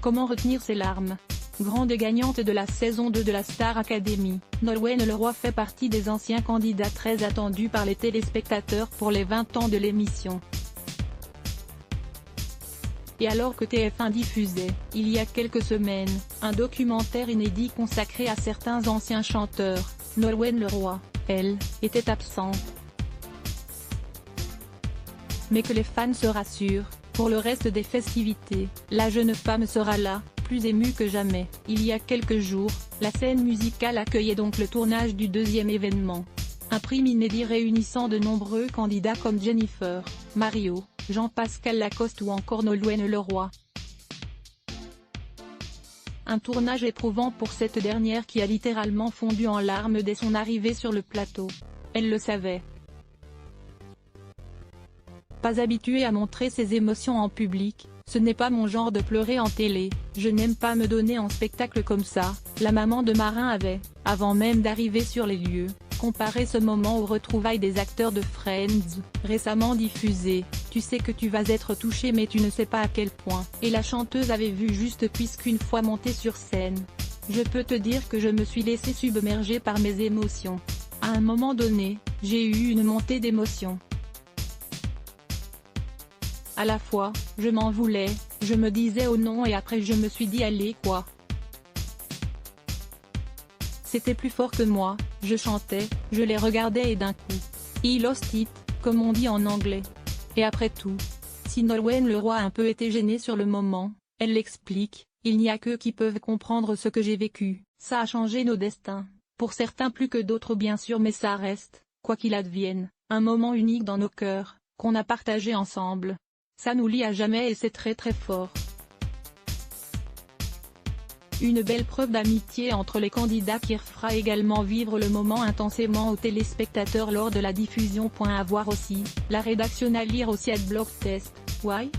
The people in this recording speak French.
Comment retenir ses larmes? Grande gagnante de la saison 2 de la Star Academy, Nolwenn Leroy fait partie des anciens candidats très attendus par les téléspectateurs pour les 20 ans de l'émission. Et alors que TF1 diffusait, il y a quelques semaines, un documentaire inédit consacré à certains anciens chanteurs, Nolwenn Leroy, elle, était absente. Mais que les fans se rassurent, pour le reste des festivités, la jeune femme sera là, plus émue que jamais. Il y a quelques jours, la scène musicale accueillait donc le tournage du deuxième événement. Un prime inédit réunissant de nombreux candidats comme Jennifer, Mario, Jean-Pascal Lacoste ou encore Nolwenn Leroy. Un tournage éprouvant pour cette dernière qui a littéralement fondu en larmes dès son arrivée sur le plateau. Elle le savait. Pas habituée à montrer ses émotions en public, ce n'est pas mon genre de pleurer en télé, je n'aime pas me donner en spectacle comme ça, la maman de Marin avait, avant même d'arriver sur les lieux, comparé ce moment aux retrouvailles des acteurs de Friends, récemment diffusé. Tu sais que tu vas être touché mais tu ne sais pas à quel point. Et la chanteuse avait vu juste puisqu'une fois montée sur scène. Je peux te dire que je me suis laissée submerger par mes émotions. À un moment donné, j'ai eu une montée d'émotions. À la fois, je m'en voulais, je me disais oh non et après je me suis dit allez quoi. C'était plus fort que moi, je chantais, je les regardais et d'un coup, I lost it, comme on dit en anglais. Et après tout, si Nolwenn Leroy a un peu été gênée sur le moment, elle l'explique, il n'y a qu'eux qui peuvent comprendre ce que j'ai vécu, ça a changé nos destins, pour certains plus que d'autres bien sûr mais ça reste, quoi qu'il advienne, un moment unique dans nos cœurs, qu'on a partagé ensemble. Ça nous lie à jamais et c'est très très fort. Une belle preuve d'amitié entre les candidats qui fera également vivre le moment intensément aux téléspectateurs lors de la diffusion. À voir aussi, la rédaction à lire aussi @blogtest. Why?